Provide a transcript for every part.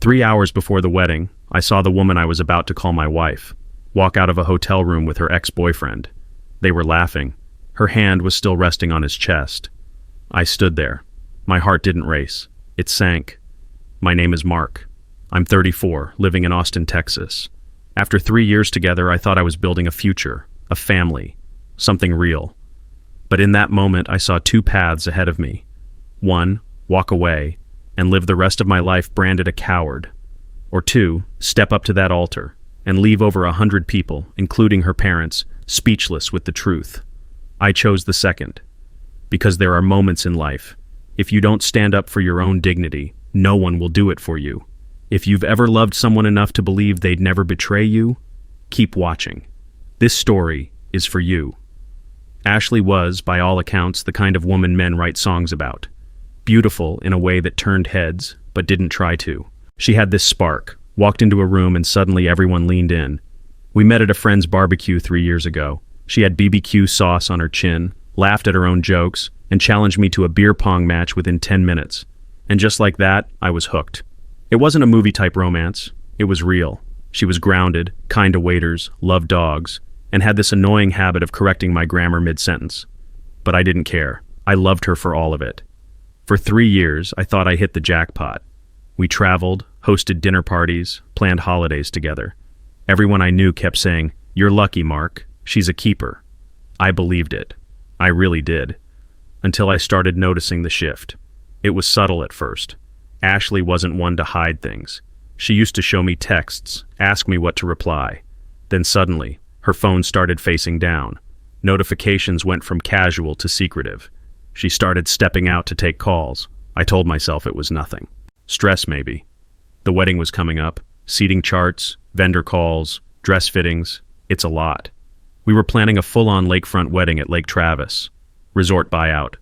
3 hours before the wedding, I saw the woman I was about to call my wife walk out of a hotel room with her ex-boyfriend. They were laughing. Her hand was still resting on his chest. I stood there. My heart didn't race. It sank. My name is Mark. I'm 34, living in Austin, Texas. After 3 years together, I thought I was building a future, a family, something real. But in that moment, I saw two paths ahead of me. One, walk away and live the rest of my life branded a coward. Or two, step up to that altar and leave over 100 people, including her parents, speechless with the truth. I chose the second. Because there are moments in life. If you don't stand up for your own dignity, no one will do it for you. If you've ever loved someone enough to believe they'd never betray you, keep watching. This story is for you. Ashley was, by all accounts, the kind of woman men write songs about. Beautiful in a way that turned heads, but didn't try to. She had this spark, walked into a room and suddenly everyone leaned in. We met at a friend's barbecue 3 years ago. She had BBQ sauce on her chin, laughed at her own jokes, and challenged me to a beer pong match within 10 minutes. And just like that, I was hooked. It wasn't a movie-type romance. It was real. She was grounded, kind to waiters, loved dogs, and had this annoying habit of correcting my grammar mid-sentence. But I didn't care. I loved her for all of it. For 3 years, I thought I hit the jackpot. We traveled, hosted dinner parties, planned holidays together. Everyone I knew kept saying, "You're lucky, Mark. She's a keeper." I believed it. I really did. Until I started noticing the shift. It was subtle at first. Ashley wasn't one to hide things. She used to show me texts, ask me what to reply. Then suddenly, her phone started facing down. Notifications went from casual to secretive. She started stepping out to take calls. I told myself it was nothing. Stress, maybe. The wedding was coming up. Seating charts, vendor calls, dress fittings. It's a lot. We were planning a full-on lakefront wedding at Lake Travis. Resort buyout.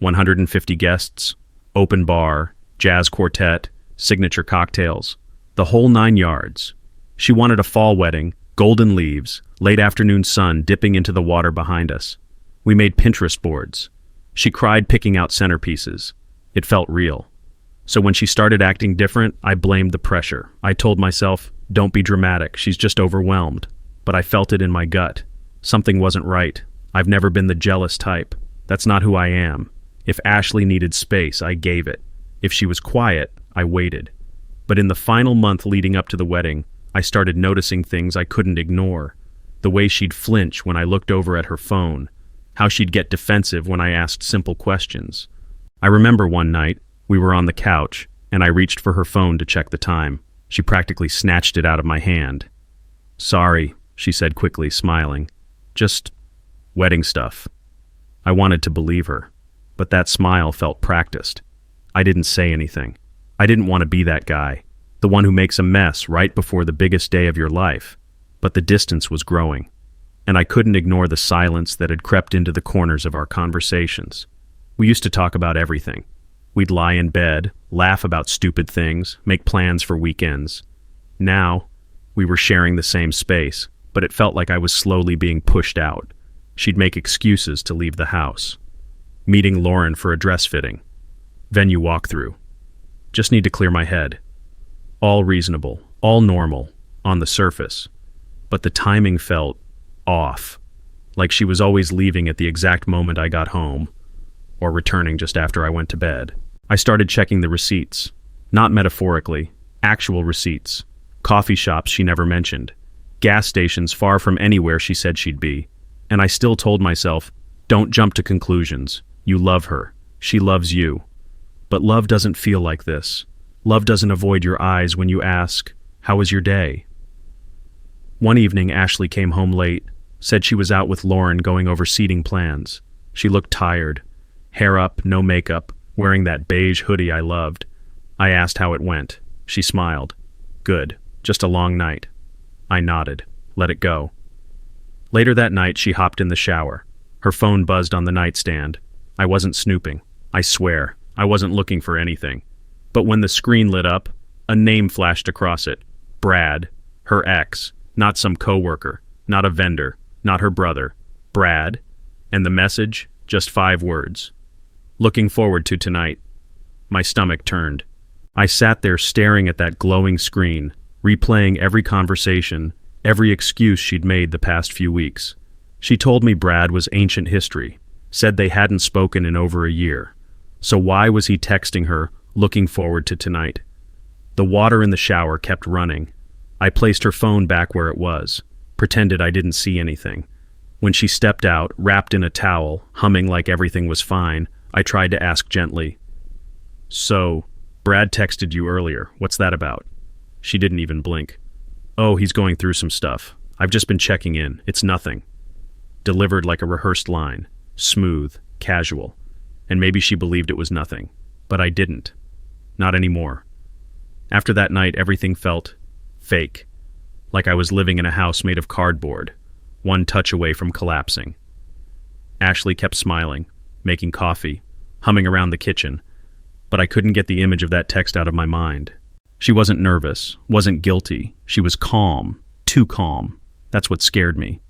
150 guests, open bar, jazz quartet, signature cocktails. The whole 9 yards. She wanted a fall wedding, golden leaves, late afternoon sun dipping into the water behind us. We made Pinterest boards. She cried picking out centerpieces. It felt real. So when she started acting different, I blamed the pressure. I told myself, don't be dramatic, she's just overwhelmed. But I felt it in my gut. Something wasn't right. I've never been the jealous type. That's not who I am. If Ashley needed space, I gave it. If she was quiet, I waited. But in the final month leading up to the wedding, I started noticing things I couldn't ignore. The way she'd flinch when I looked over at her phone. How she'd get defensive when I asked simple questions. I remember one night, we were on the couch, and I reached for her phone to check the time. She practically snatched it out of my hand. "Sorry," she said quickly, smiling. "Just wedding stuff." I wanted to believe her, but that smile felt practiced. I didn't say anything. I didn't want to be that guy, the one who makes a mess right before the biggest day of your life. But the distance was growing, and I couldn't ignore the silence that had crept into the corners of our conversations. We used to talk about everything. We'd lie in bed, laugh about stupid things, make plans for weekends. Now, we were sharing the same space, but it felt like I was slowly being pushed out. She'd make excuses to leave the house. Meeting Lauren for a dress fitting. Venue walkthrough. Just need to clear my head. All reasonable, all normal, on the surface. But the timing felt off. Like she was always leaving at the exact moment I got home, or returning just after I went to bed. I started checking the receipts. Not metaphorically, actual receipts. Coffee shops she never mentioned. Gas stations far from anywhere she said she'd be. And I still told myself, don't jump to conclusions. You love her. She loves you. But love doesn't feel like this. Love doesn't avoid your eyes when you ask, "How was your day?" One evening, Ashley came home late, said she was out with Lauren going over seating plans. She looked tired. Hair up, no makeup, wearing that beige hoodie I loved. I asked how it went. She smiled. Good. Just a long night. I nodded. Let it go. Later that night, she hopped in the shower. Her phone buzzed on the nightstand. I wasn't snooping. I swear, I wasn't looking for anything. But when the screen lit up, a name flashed across it. Brad. Her ex. Not some coworker. Not a vendor. Not her brother. Brad. And the message? Just 5 words. Looking forward to tonight. My stomach turned. I sat there staring at that glowing screen, replaying every conversation, every excuse she'd made the past few weeks. She told me Brad was ancient history, said they hadn't spoken in over a year. So why was he texting her, looking forward to tonight? The water in the shower kept running. I placed her phone back where it was, pretended I didn't see anything. When she stepped out, wrapped in a towel, humming like everything was fine, I tried to ask gently, "So, Brad texted you earlier. What's that about?" She didn't even blink. "Oh, he's going through some stuff. I've just been checking in. It's nothing." Delivered like a rehearsed line, smooth, casual. And maybe she believed it was nothing. But I didn't. Not anymore. After that night, everything felt fake. Like I was living in a house made of cardboard, one touch away from collapsing. Ashley kept smiling, making coffee, humming around the kitchen, but I couldn't get the image of that text out of my mind. She wasn't nervous, wasn't guilty. She was calm, too calm. That's what scared me.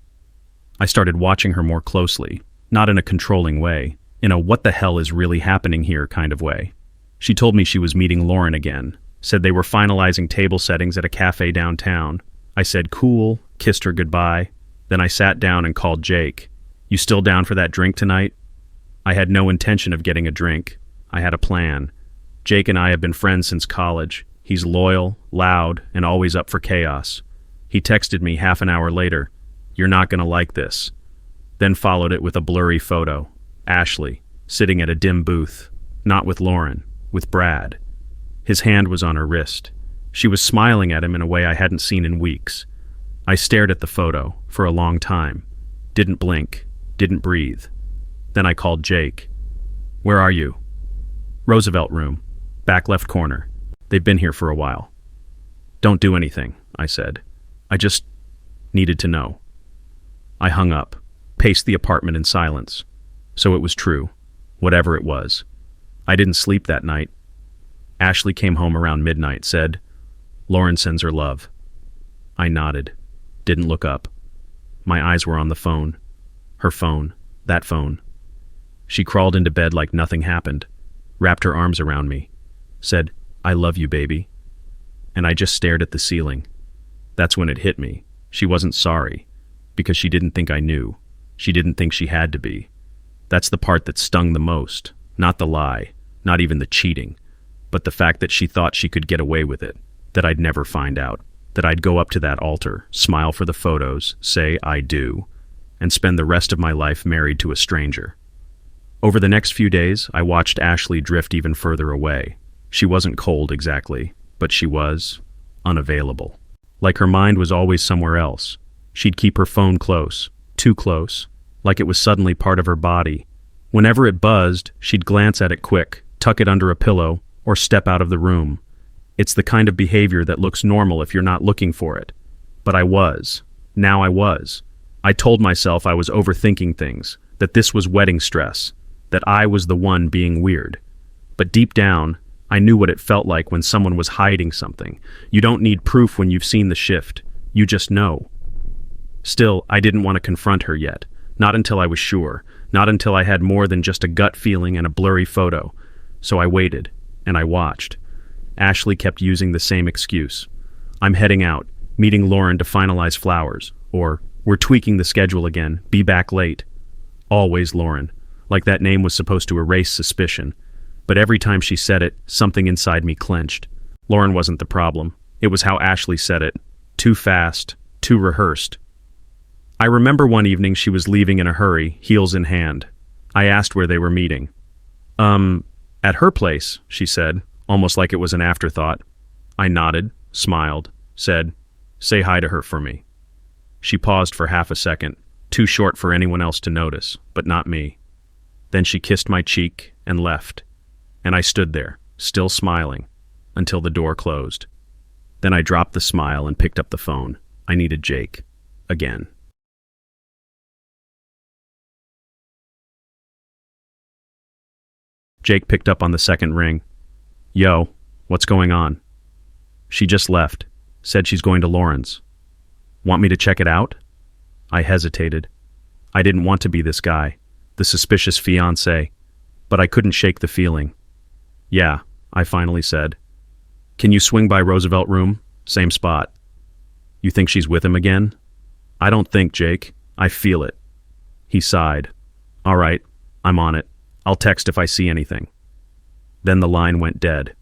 I started watching her more closely, not in a controlling way, in a what the hell is really happening here kind of way. She told me she was meeting Lauren again, said they were finalizing table settings at a cafe downtown. I said cool, kissed her goodbye. Then I sat down and called Jake. "You still down for that drink tonight?" I had no intention of getting a drink. I had a plan. Jake and I have been friends since college. He's loyal, loud, and always up for chaos. He texted me half an hour later, "You're not gonna like this." Then followed it with a blurry photo. Ashley, sitting at a dim booth. Not with Lauren, with Brad. His hand was on her wrist. She was smiling at him in a way I hadn't seen in weeks. I stared at the photo for a long time. Didn't blink, didn't breathe. Then I called Jake. "Where are you?" "Roosevelt room, back left corner. They've been here for a while." "Don't do anything," I said. "I just needed to know." I hung up, paced the apartment in silence. So it was true, whatever it was. I didn't sleep that night. Ashley came home around midnight, said, "Lauren sends her love." I nodded, didn't look up. My eyes were on the phone. Her phone, that phone. She crawled into bed like nothing happened, wrapped her arms around me, said, "I love you, baby." And I just stared at the ceiling. That's when it hit me. She wasn't sorry, because she didn't think I knew. She didn't think she had to be. That's the part that stung the most, not the lie, not even the cheating, but the fact that she thought she could get away with it, that I'd never find out, that I'd go up to that altar, smile for the photos, say "I do," and spend the rest of my life married to a stranger. Over the next few days, I watched Ashley drift even further away. She wasn't cold exactly, but she was unavailable. Like her mind was always somewhere else. She'd keep her phone close, too close, like it was suddenly part of her body. Whenever it buzzed, she'd glance at it quick, tuck it under a pillow, or step out of the room. It's the kind of behavior that looks normal if you're not looking for it. But I was. Now I was. I told myself I was overthinking things, that this was wedding stress, that I was the one being weird. But deep down, I knew what it felt like when someone was hiding something. You don't need proof when you've seen the shift. You just know. Still, I didn't want to confront her yet. Not until I was sure. Not until I had more than just a gut feeling and a blurry photo. So I waited, and I watched. Ashley kept using the same excuse. "I'm heading out, meeting Lauren to finalize flowers," or "We're tweaking the schedule again, be back late." Always Lauren, like that name was supposed to erase suspicion. But every time she said it, something inside me clenched. Lauren wasn't the problem. It was how Ashley said it. Too fast, too rehearsed. I remember one evening she was leaving in a hurry, heels in hand. I asked where they were meeting. At her place," she said, almost like it was an afterthought. I nodded, smiled, said, "Say hi to her for me." She paused for half a second, too short for anyone else to notice, but not me. Then she kissed my cheek and left. And I stood there, still smiling, until the door closed. Then I dropped the smile and picked up the phone. I needed Jake. Again. Jake picked up on the second ring. "Yo, what's going on?" "She just left. Said she's going to Lauren's." "Want me to check it out?" I hesitated. I didn't want to be this guy, the suspicious fiancé, but I couldn't shake the feeling. "Yeah," I finally said. Can you swing by Roosevelt Room? Same spot. You think she's with him again? I don't think, Jake. I feel it. He sighed. All right, I'm on it. I'll text if I see anything. Then the line went dead.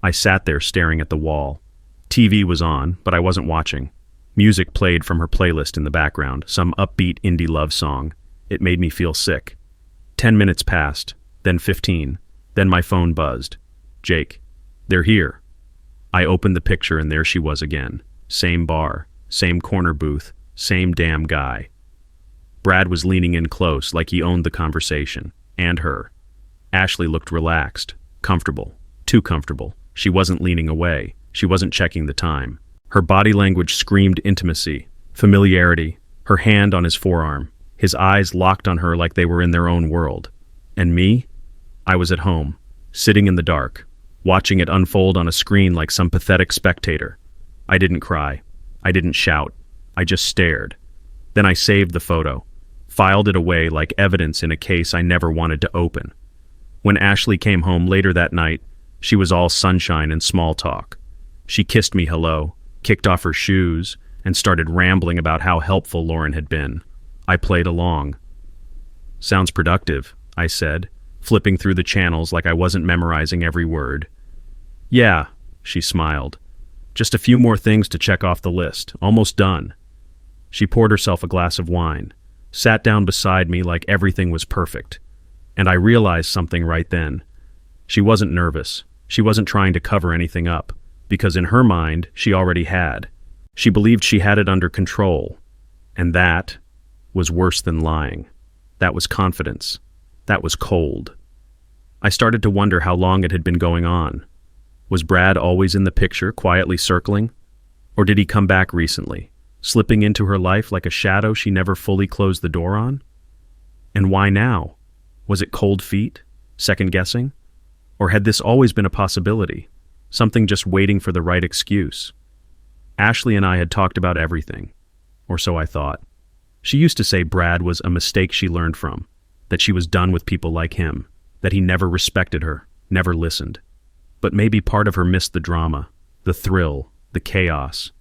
I sat there staring at the wall. TV was on, but I wasn't watching. Music played from her playlist in the background, some upbeat indie love song. It made me feel sick. 10 minutes passed, then 15. Then my phone buzzed. Jake, they're here. I opened the picture and there she was again. Same bar, same corner booth, same damn guy. Brad was leaning in close like he owned the conversation, and her. Ashley looked relaxed, comfortable, too comfortable. She wasn't leaning away. She wasn't checking the time. Her body language screamed intimacy, familiarity, her hand on his forearm, his eyes locked on her like they were in their own world. And me? I was at home, sitting in the dark, watching it unfold on a screen like some pathetic spectator. I didn't cry. I didn't shout. I just stared. Then I saved the photo, filed it away like evidence in a case I never wanted to open. When Ashley came home later that night, she was all sunshine and small talk. She kissed me hello, kicked off her shoes, and started rambling about how helpful Lauren had been. I played along. Sounds productive, I said, flipping through the channels like I wasn't memorizing every word. Yeah, she smiled. Just a few more things to check off the list. Almost done. She poured herself a glass of wine, sat down beside me like everything was perfect. And I realized something right then. She wasn't nervous. She wasn't trying to cover anything up, because in her mind, she already had. She believed she had it under control. And that was worse than lying. That was confidence. That was cold. I started to wonder how long it had been going on. Was Brad always in the picture, quietly circling? Or did he come back recently, slipping into her life like a shadow she never fully closed the door on? And why now? Was it cold feet? Second guessing? Or had this always been a possibility? Something just waiting for the right excuse? Ashley and I had talked about everything. Or so I thought. She used to say Brad was a mistake she learned from, that she was done with people like him, that he never respected her, never listened. But maybe part of her missed the drama, the thrill, the chaos.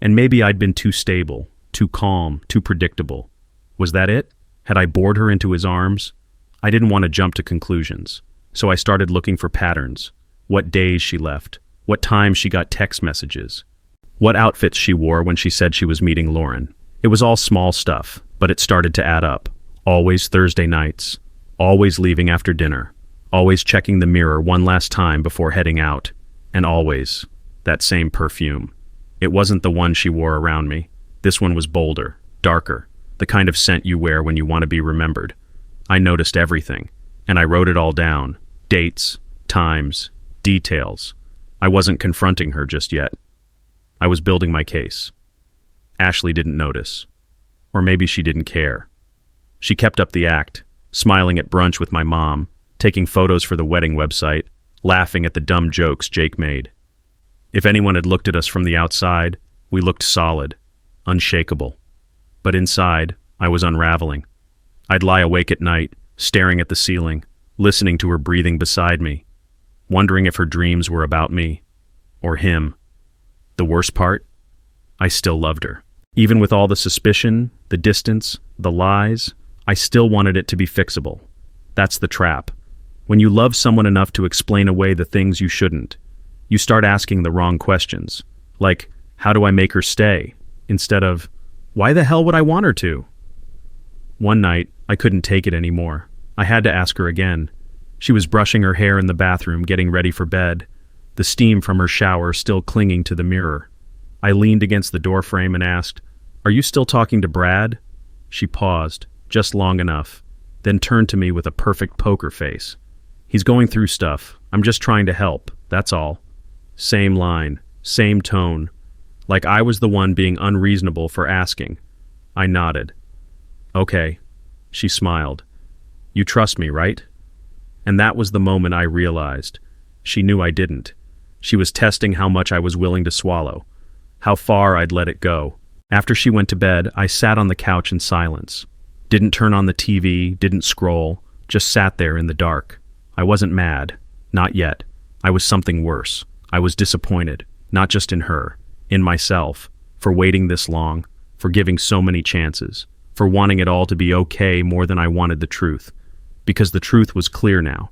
And maybe I'd been too stable, too calm, too predictable. Was that it? Had I bored her into his arms? I didn't want to jump to conclusions, so I started looking for patterns. What days she left, what times she got text messages, what outfits she wore when she said she was meeting Lauren. It was all small stuff, but it started to add up. Always Thursday nights, always leaving after dinner, always checking the mirror one last time before heading out, and always that same perfume. It wasn't the one she wore around me. This one was bolder, darker, the kind of scent you wear when you want to be remembered. I noticed everything, and I wrote it all down. Dates, times, details. I wasn't confronting her just yet. I was building my case. Ashley didn't notice. Or maybe she didn't care. She kept up the act, smiling at brunch with my mom, taking photos for the wedding website, laughing at the dumb jokes Jake made. If anyone had looked at us from the outside, we looked solid, unshakable. But inside, I was unraveling. I'd lie awake at night, staring at the ceiling, listening to her breathing beside me, wondering if her dreams were about me, or him. The worst part? I still loved her. Even with all the suspicion, the distance, the lies, I still wanted it to be fixable. That's the trap. When you love someone enough to explain away the things you shouldn't, you start asking the wrong questions, like, how do I make her stay? Instead of, why the hell would I want her to? One night, I couldn't take it anymore. I had to ask her again. She was brushing her hair in the bathroom, getting ready for bed, the steam from her shower still clinging to the mirror. I leaned against the doorframe and asked, "Are you still talking to Brad?" She paused, just long enough, then turned to me with a perfect poker face. "He's going through stuff. I'm just trying to help, that's all." Same line, same tone, like I was the one being unreasonable for asking. I nodded. "Okay." She smiled. "You trust me, right?" And that was the moment I realized. She knew I didn't. She was testing how much I was willing to swallow, how far I'd let it go. After she went to bed, I sat on the couch in silence. Didn't turn on the TV, didn't scroll, just sat there in the dark. I wasn't mad. Not yet. I was something worse. I was disappointed, not just in her, in myself, for waiting this long, for giving so many chances, for wanting it all to be okay more than I wanted the truth. Because the truth was clear now.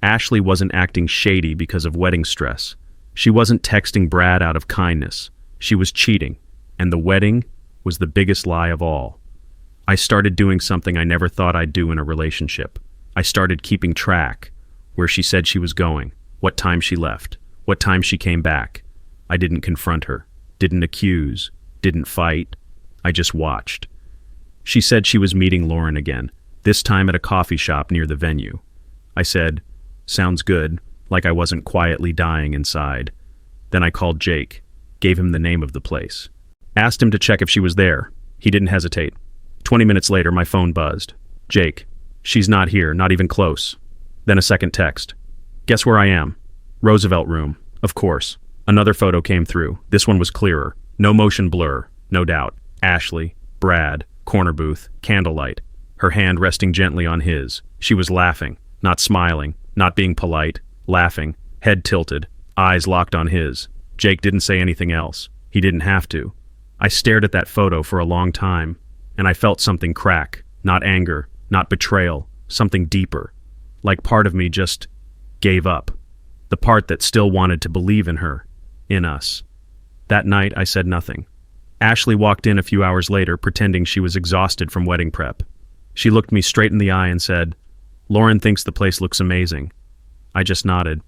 Ashley wasn't acting shady because of wedding stress. She wasn't texting Brad out of kindness. She was cheating, and the wedding was the biggest lie of all. I started doing something I never thought I'd do in a relationship. I started keeping track, where she said she was going, what time she left, what time she came back. I didn't confront her, didn't accuse, didn't fight. I just watched. She said she was meeting Lauren again, this time at a coffee shop near the venue. I said, "Sounds good," like I wasn't quietly dying inside. Then I called Jake, gave him the name of the place. Asked him to check if she was there. He didn't hesitate. 20 minutes later, my phone buzzed. "Jake, she's not here, not even close." Then a second text. "Guess where I am?" "Roosevelt Room." Of course. Another photo came through. This one was clearer. No motion blur, no doubt. Ashley, Brad, corner booth, candlelight. Her hand resting gently on his. She was laughing, not smiling, not being polite, laughing, head tilted, eyes locked on his. Jake didn't say anything else. He didn't have to. I stared at that photo for a long time, and I felt something crack. Not anger, not betrayal, something deeper. Like part of me just gave up. The part that still wanted to believe in her, in us. That night, I said nothing. Ashley walked in a few hours later, pretending she was exhausted from wedding prep. She looked me straight in the eye and said, "Lauren thinks the place looks amazing." I just nodded.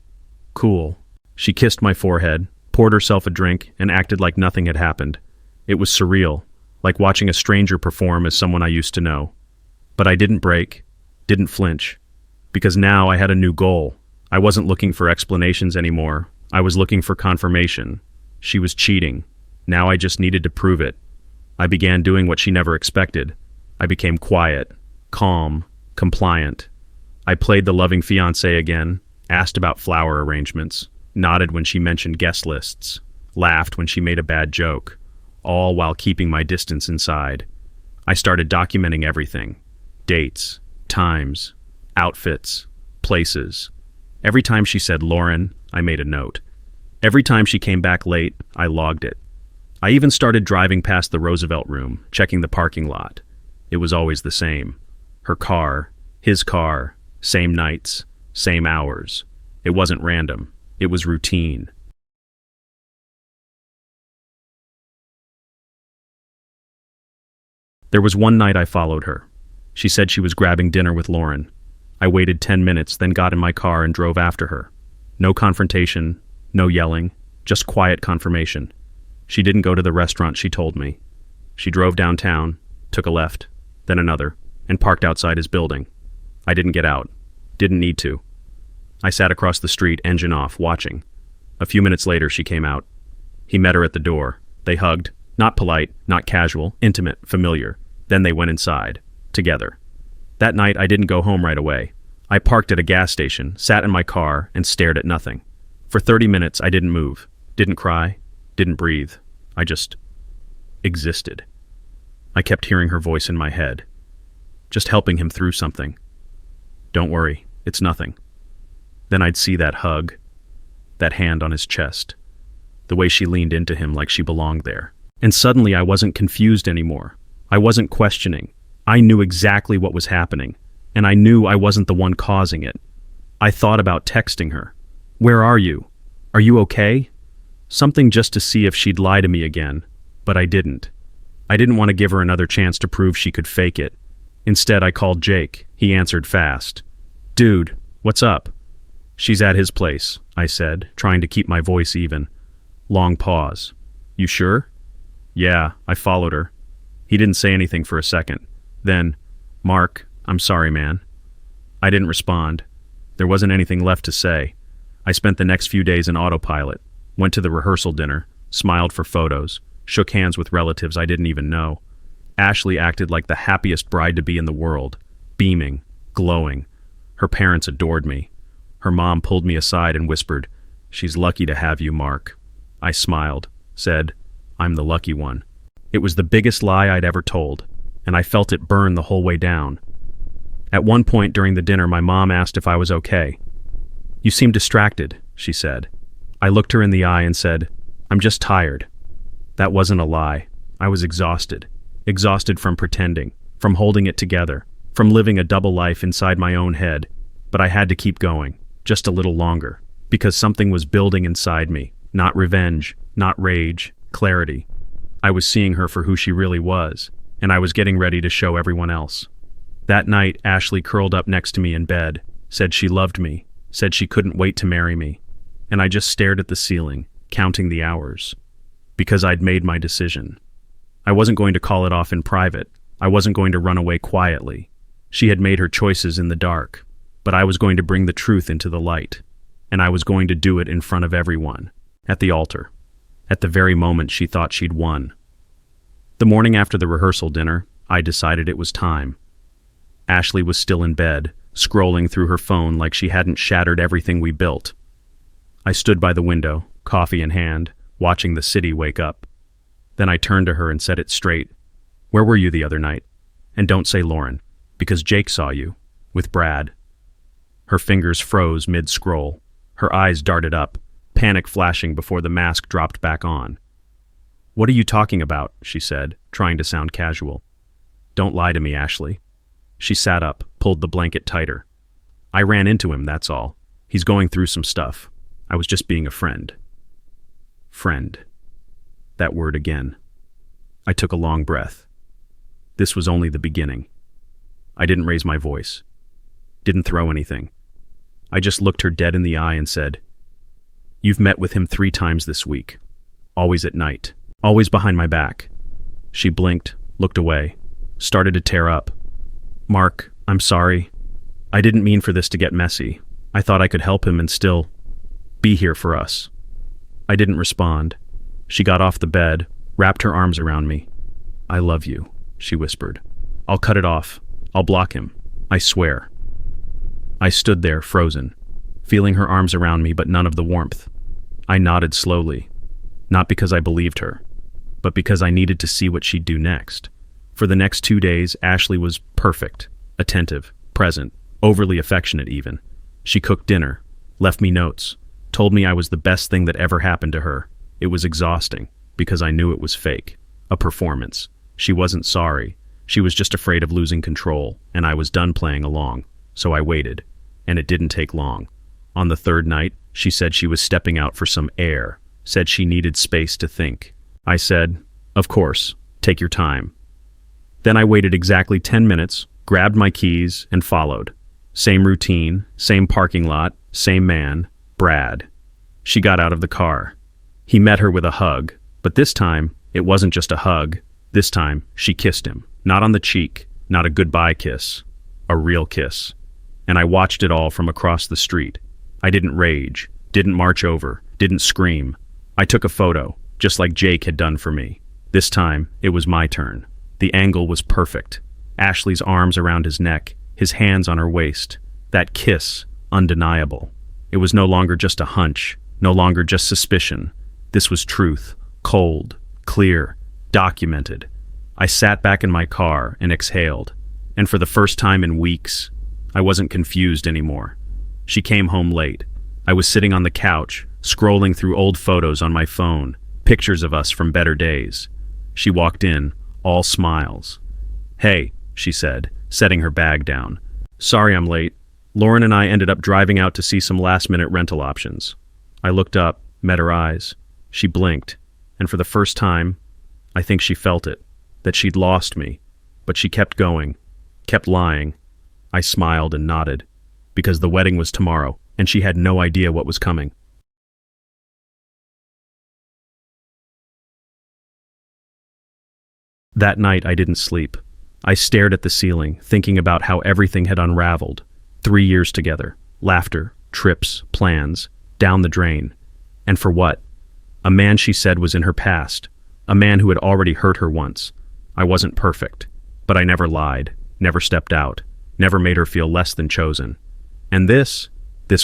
"Cool." She kissed my forehead, poured herself a drink, and acted like nothing had happened. It was surreal, like watching a stranger perform as someone I used to know. But I didn't break, didn't flinch, because now I had a new goal. I wasn't looking for explanations anymore. I was looking for confirmation. She was cheating. Now I just needed to prove it. I began doing what she never expected. I became quiet, calm, compliant. I played the loving fiancé again, asked about flower arrangements, nodded when she mentioned guest lists, laughed when she made a bad joke, all while keeping my distance inside. I started documenting everything. Dates, times, outfits, places. Every time she said Lauren, I made a note. Every time she came back late, I logged it. I even started driving past the Roosevelt Room, checking the parking lot. It was always the same. Her car, his car, same nights, same hours. It wasn't random. It was routine. There was one night I followed her. She said she was grabbing dinner with Lauren. I waited 10 minutes, then got in my car and drove after her. No confrontation, no yelling, just quiet confirmation. She didn't go to the restaurant, she told me. She drove downtown, took a left, then another, and parked outside his building. I didn't get out. Didn't need to. I sat across the street, engine off, watching. A few minutes later, she came out. He met her at the door. They hugged, not polite, not casual, intimate, familiar. Then they went inside, together. That night, I didn't go home right away. I parked at a gas station, sat in my car, and stared at nothing. For 30 minutes, I didn't move, didn't cry, didn't breathe. I just existed. I kept hearing her voice in my head, just helping him through something. "Don't worry, it's nothing." Then I'd see that hug, that hand on his chest, the way she leaned into him like she belonged there. And suddenly I wasn't confused anymore. I wasn't questioning. I knew exactly what was happening, and I knew I wasn't the one causing it. I thought about texting her. "Where are you? Are you okay?" Something just to see if she'd lie to me again, but I didn't. I didn't want to give her another chance to prove she could fake it. Instead, I called Jake. He answered fast. "Dude, what's up?" "She's at his place," I said, trying to keep my voice even. Long pause. "You sure?" "Yeah, I followed her." He didn't say anything for a second. Then, "Mark, I'm sorry, man." I didn't respond. There wasn't anything left to say. I spent the next few days in autopilot, went to the rehearsal dinner, smiled for photos, shook hands with relatives I didn't even know. Ashley acted like the happiest bride-to-be in the world, beaming, glowing. Her parents adored me. Her mom pulled me aside and whispered, "She's lucky to have you, Mark." I smiled, said, "I'm the lucky one." It was the biggest lie I'd ever told, and I felt it burn the whole way down. At one point during the dinner, my mom asked if I was okay. "You seem distracted," she said. I looked her in the eye and said, "I'm just tired." That wasn't a lie. I was exhausted. Exhausted from pretending, from holding it together, from living a double life inside my own head. But I had to keep going, just a little longer, because something was building inside me. Not revenge, not rage, clarity. I was seeing her for who she really was, and I was getting ready to show everyone else. That night, Ashley curled up next to me in bed, said she loved me, said she couldn't wait to marry me. And I just stared at the ceiling, counting the hours. Because I'd made my decision. I wasn't going to call it off in private. I wasn't going to run away quietly. She had made her choices in the dark, but I was going to bring the truth into the light. And I was going to do it in front of everyone, at the altar, at the very moment she thought she'd won. The morning after the rehearsal dinner, I decided it was time. Ashley was still in bed, scrolling through her phone like she hadn't shattered everything we built. I stood by the window, coffee in hand, watching the city wake up. Then I turned to her and said it straight. "Where were you the other night? And don't say Lauren, because Jake saw you, with Brad." Her fingers froze mid-scroll. Her eyes darted up, panic flashing before the mask dropped back on. "What are you talking about?" she said, trying to sound casual. "Don't lie to me, Ashley." She sat up, pulled the blanket tighter. "I ran into him, that's all. He's going through some stuff. I was just being a friend." Friend. That word again. I took a long breath. This was only the beginning. I didn't raise my voice. Didn't throw anything. I just looked her dead in the eye and said, "You've met with him 3 times this week. Always at night. Always behind my back." She blinked, looked away, started to tear up. "Mark, I'm sorry. I didn't mean for this to get messy. I thought I could help him and still be here for us." I didn't respond. She got off the bed, wrapped her arms around me. "I love you," she whispered. "I'll cut it off. I'll block him. I swear." I stood there, frozen, feeling her arms around me but none of the warmth. I nodded slowly, not because I believed her, but because I needed to see what she'd do next. For the next 2 days, Ashley was perfect, attentive, present, overly affectionate even. She cooked dinner, left me notes, told me I was the best thing that ever happened to her. It was exhausting, because I knew it was fake, a performance. She wasn't sorry. She was just afraid of losing control, and I was done playing along. So I waited, and it didn't take long. On the 3rd night, she said she was stepping out for some air, said she needed space to think. I said, "Of course, take your time." Then I waited exactly 10 minutes, grabbed my keys, and followed. Same routine, same parking lot, same man, Brad. She got out of the car. He met her with a hug, but this time, it wasn't just a hug. This time, she kissed him. Not on the cheek, not a goodbye kiss. A real kiss. And I watched it all from across the street. I didn't rage, didn't march over, didn't scream. I took a photo, just like Jake had done for me. This time, it was my turn. The angle was perfect. Ashley's arms around his neck, his hands on her waist. That kiss, undeniable. It was no longer just a hunch, no longer just suspicion. This was truth, cold, clear, documented. I sat back in my car and exhaled. And for the first time in weeks, I wasn't confused anymore. She came home late. I was sitting on the couch, scrolling through old photos on my phone, pictures of us from better days. She walked in, all smiles. "Hey," she said, setting her bag down. "Sorry I'm late. Lauren and I ended up driving out to see some last-minute rental options." I looked up, met her eyes. She blinked, and for the first time, I think she felt it, that she'd lost me. But she kept going, kept lying. I smiled and nodded, because the wedding was tomorrow, and she had no idea what was coming. That night I didn't sleep. I stared at the ceiling, thinking about how everything had unraveled. 3 years together, laughter, trips, plans, down the drain. And for what? A man she said was in her past, a man who had already hurt her once. I wasn't perfect, but I never lied, never stepped out, never made her feel less than chosen. And this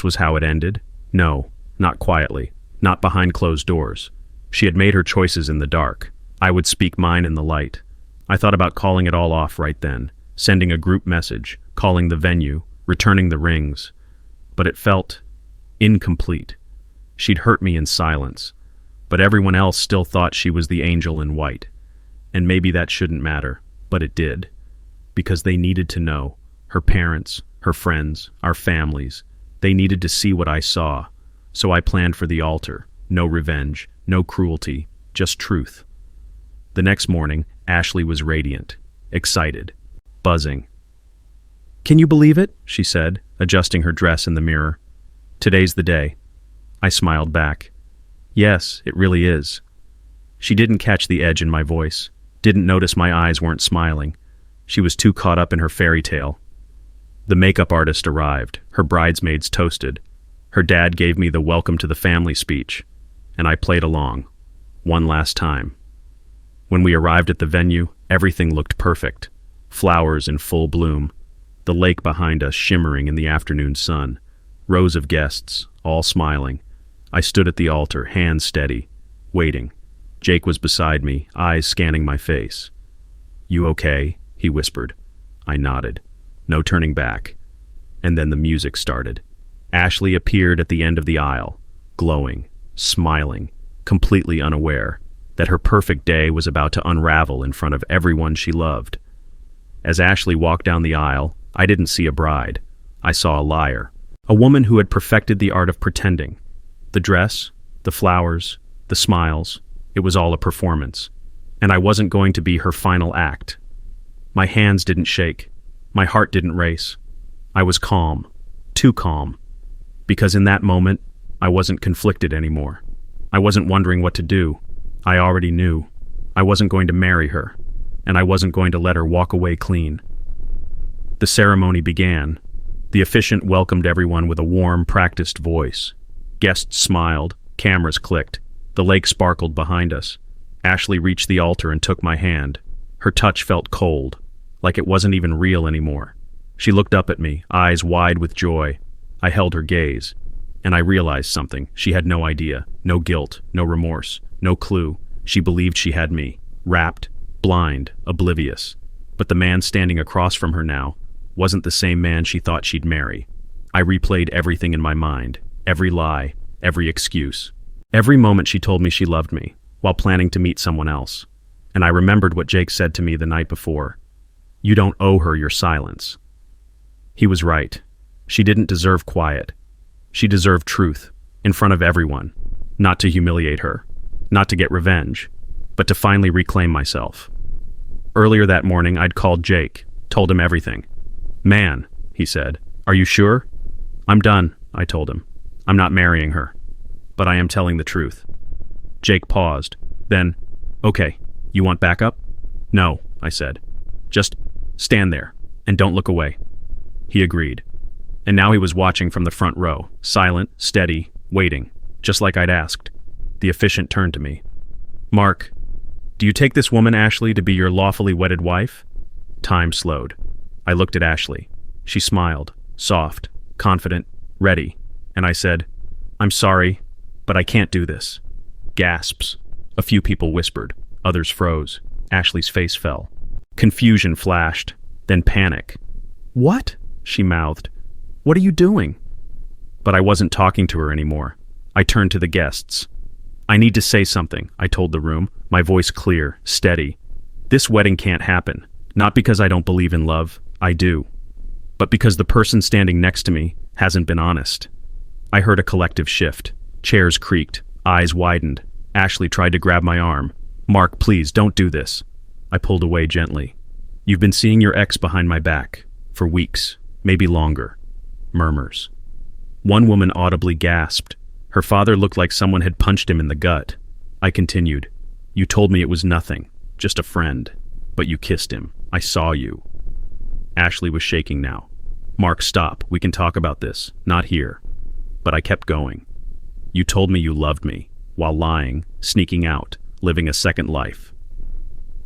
was how it ended? No, not quietly, not behind closed doors. She had made her choices in the dark. I would speak mine in the light. I thought about calling it all off right then, sending a group message, calling the venue, returning the rings. But it felt incomplete. She'd hurt me in silence, but everyone else still thought she was the angel in white. And maybe that shouldn't matter, but it did. Because they needed to know. Her parents, her friends, our families. They needed to see what I saw. So I planned for the altar. No revenge, no cruelty, just truth. The next morning, Ashley was radiant, excited, buzzing. "Can you believe it?" she said, adjusting her dress in the mirror. "Today's the day." I smiled back. "Yes, it really is." She didn't catch the edge in my voice, didn't notice my eyes weren't smiling. She was too caught up in her fairy tale. The makeup artist arrived, her bridesmaids toasted. Her dad gave me the welcome to the family speech, and I played along, one last time. When we arrived at the venue, everything looked perfect. Flowers in full bloom, the lake behind us shimmering in the afternoon sun, rows of guests, all smiling. I stood at the altar, hands steady, waiting. Jake was beside me, eyes scanning my face. "You okay?" he whispered. I nodded. No turning back. And then the music started. Ashley appeared at the end of the aisle, glowing, smiling, completely unaware that her perfect day was about to unravel in front of everyone she loved. As Ashley walked down the aisle, I didn't see a bride. I saw a liar, a woman who had perfected the art of pretending. The dress, the flowers, the smiles, it was all a performance. And I wasn't going to be her final act. My hands didn't shake. My heart didn't race. I was calm, too calm. Because in that moment, I wasn't conflicted anymore. I wasn't wondering what to do. I already knew. I wasn't going to marry her, and I wasn't going to let her walk away clean. The ceremony began. The officiant welcomed everyone with a warm, practiced voice. Guests smiled, cameras clicked, the lake sparkled behind us. Ashley reached the altar and took my hand. Her touch felt cold, like it wasn't even real anymore. She looked up at me, eyes wide with joy. I held her gaze, and I realized something. She had no idea, no guilt, no remorse, no clue. She believed she had me, wrapped, blind, oblivious. But the man standing across from her now wasn't the same man she thought she'd marry. I replayed everything in my mind, every lie, every excuse. Every moment she told me she loved me, while planning to meet someone else. And I remembered what Jake said to me the night before. You don't owe her your silence. He was right. She didn't deserve quiet. She deserved truth, in front of everyone. Not to humiliate her, not to get revenge, but to finally reclaim myself. Earlier that morning, I'd called Jake, told him everything. "Man," he said, "are you sure?" "I'm done," I told him. "I'm not marrying her, but I am telling the truth." Jake paused. Then, "Okay, you want backup?" "No," I said. "Just stand there, and don't look away." He agreed. And now he was watching from the front row, silent, steady, waiting, just like I'd asked. The officiant turned to me. "Mark, do you take this woman, Ashley, to be your lawfully wedded wife?" Time slowed. I looked at Ashley. She smiled, soft, confident, ready. And I said, "I'm sorry, but I can't do this." Gasps. A few people whispered. Others froze. Ashley's face fell. Confusion flashed, then panic. "What?" she mouthed. "What are you doing?" But I wasn't talking to her anymore. I turned to the guests. "I need to say something," I told the room, my voice clear, steady. "This wedding can't happen. Not because I don't believe in love. I do. But because the person standing next to me hasn't been honest." I heard a collective shift. Chairs creaked, eyes widened. Ashley tried to grab my arm. "Mark, please, don't do this." I pulled away gently. "You've been seeing your ex behind my back. For weeks, maybe longer." Murmurs. One woman audibly gasped. Her father looked like someone had punched him in the gut. I continued. "You told me it was nothing, just a friend. But you kissed him. I saw you." Ashley was shaking now. "Mark, stop. We can talk about this. Not here." But I kept going. "You told me you loved me, while lying, sneaking out, living a second life."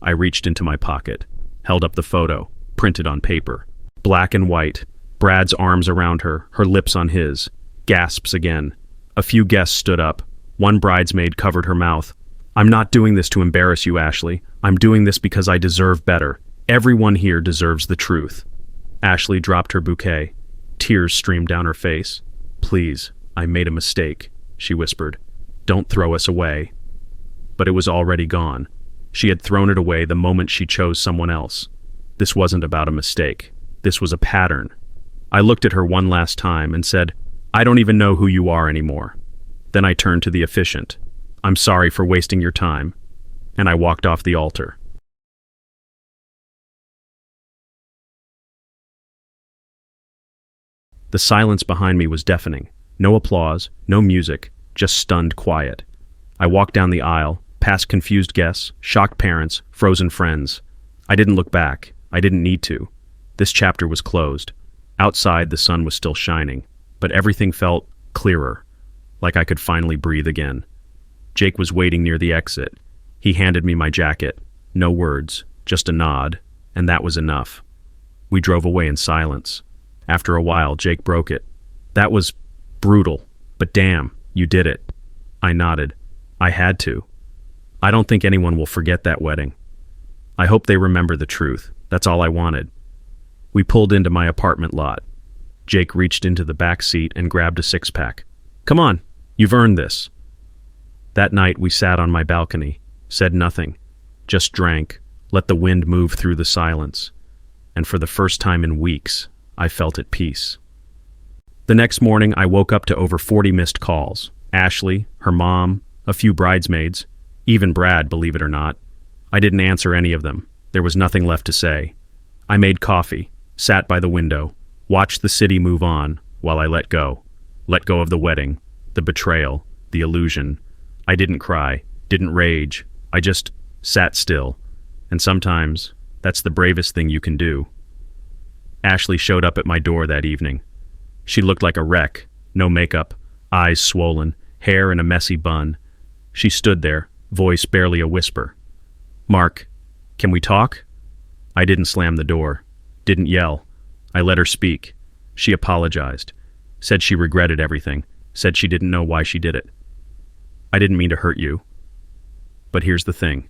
I reached into my pocket, held up the photo, printed on paper. Black and white, Brad's arms around her, her lips on his. Gasps again. A few guests stood up. One bridesmaid covered her mouth. "I'm not doing this to embarrass you, Ashley. I'm doing this because I deserve better. Everyone here deserves the truth." Ashley dropped her bouquet. Tears streamed down her face. "Please, I made a mistake. she whispered. Don't throw us away. But it was already gone. She had thrown it away the moment she chose someone else. This wasn't about a mistake. This was a pattern. I looked at her one last time and said, I don't even know who you are anymore. Then I turned to the officiant. I'm sorry for wasting your time. And I walked off the altar. The silence behind me was deafening. No applause, no music, just stunned quiet. I walked down the aisle, past confused guests, shocked parents, frozen friends. I didn't look back. I didn't need to. This chapter was closed. Outside, the sun was still shining, but everything felt clearer, like I could finally breathe again. Jake was waiting near the exit. He handed me my jacket. No words, just a nod, and that was enough. We drove away in silence. After a while, Jake broke it. That was brutal, but damn, you did it. I nodded. I had to. I don't think anyone will forget that wedding. I hope they remember the truth. That's all I wanted. We pulled into my apartment lot. Jake reached into the back seat and grabbed a six-pack. Come on, you've earned this. That night we sat on my balcony, said nothing, just drank, let the wind move through the silence. And for the first time in weeks, I felt at peace. The next morning I woke up to over 40 missed calls. Ashley, her mom, a few bridesmaids, even Brad, believe it or not. I didn't answer any of them. There was nothing left to say. I made coffee, sat by the window, watched the city move on while I let go. Let go of the wedding, the betrayal, the illusion. I didn't cry, didn't rage. I just sat still. And sometimes that's the bravest thing you can do. Ashley showed up at my door that evening. She looked like a wreck, no makeup, eyes swollen, hair in a messy bun. She stood there, voice barely a whisper. Mark, can we talk? I didn't slam the door, didn't yell. I let her speak. She apologized, said she regretted everything, said she didn't know why she did it. I didn't mean to hurt you. But here's the thing.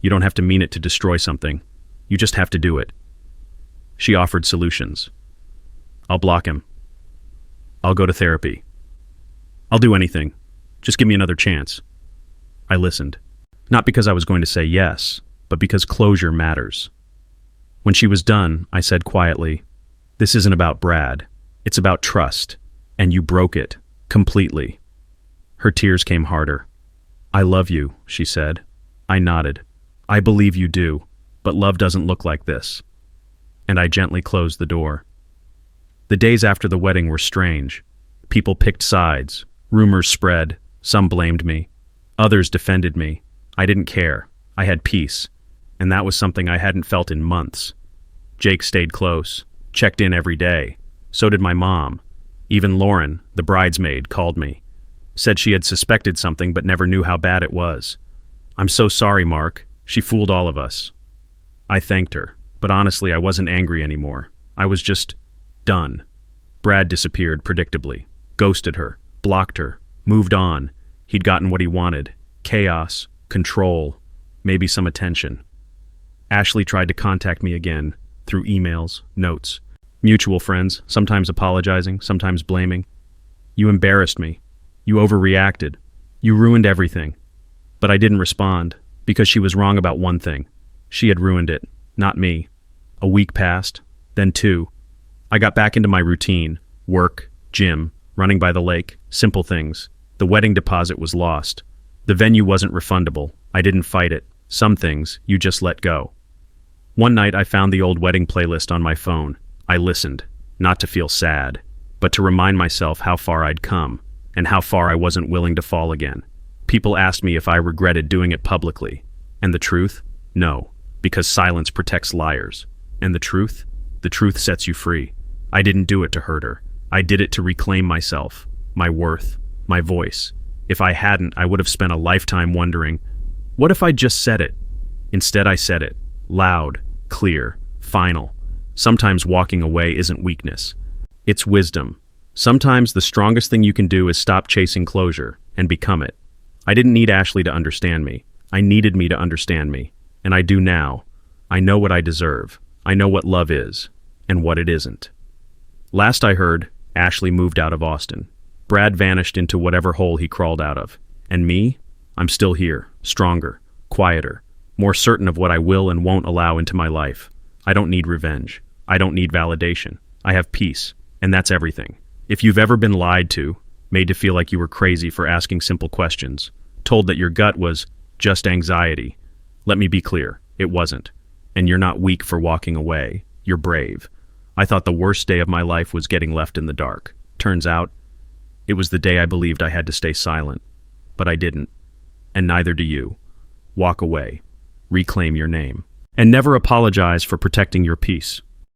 You don't have to mean it to destroy something. You just have to do it. She offered solutions. I'll block him. I'll go to therapy. I'll do anything. Just give me another chance. I listened. Not because I was going to say yes, but because closure matters. When she was done, I said quietly, this isn't about Brad. It's about trust. And you broke it. Completely. Her tears came harder. I love you, she said. I nodded. I believe you do, but love doesn't look like this. And I gently closed the door. The days after the wedding were strange. People picked sides. Rumors spread. Some blamed me. Others defended me. I didn't care. I had peace. And that was something I hadn't felt in months. Jake stayed close, checked in every day. So did my mom. Even Lauren, the bridesmaid, called me. Said she had suspected something but never knew how bad it was. I'm so sorry, Mark. She fooled all of us. I thanked her, but honestly I wasn't angry anymore. I was just done. Brad disappeared predictably, ghosted her, blocked her, moved on. He'd gotten what he wanted. Chaos, control, maybe some attention. Ashley tried to contact me again, through emails, notes. Mutual friends, sometimes apologizing, sometimes blaming. You embarrassed me. You overreacted. You ruined everything. But I didn't respond, because she was wrong about one thing. She had ruined it, not me. A week passed, then two. I got back into my routine, work, gym, running by the lake, simple things. The wedding deposit was lost. The venue wasn't refundable. I didn't fight it. Some things, you just let go. One night I found the old wedding playlist on my phone. I listened, not to feel sad, but to remind myself how far I'd come, and how far I wasn't willing to fall again. People asked me if I regretted doing it publicly. And the truth? No, because silence protects liars. And the truth? The truth sets you free. I didn't do it to hurt her. I did it to reclaim myself, my worth, my voice. If I hadn't, I would have spent a lifetime wondering, what if I just said it? Instead, I said it. Loud, clear, final. Sometimes walking away isn't weakness. It's wisdom. Sometimes the strongest thing you can do is stop chasing closure and become it. I didn't need Ashley to understand me. I needed me to understand me. And I do now. I know what I deserve. I know what love is and what it isn't. Last I heard, Ashley moved out of Austin. Brad vanished into whatever hole he crawled out of. And me? I'm still here, stronger, quieter, more certain of what I will and won't allow into my life. I don't need revenge. I don't need validation. I have peace, and that's everything. If you've ever been lied to, made to feel like you were crazy for asking simple questions, told that your gut was just anxiety, let me be clear, it wasn't. And you're not weak for walking away. You're brave. I thought the worst day of my life was getting left in the dark. Turns out, it was the day I believed I had to stay silent. But I didn't. And neither do you. Walk away. Reclaim your name. And never apologize for protecting your peace.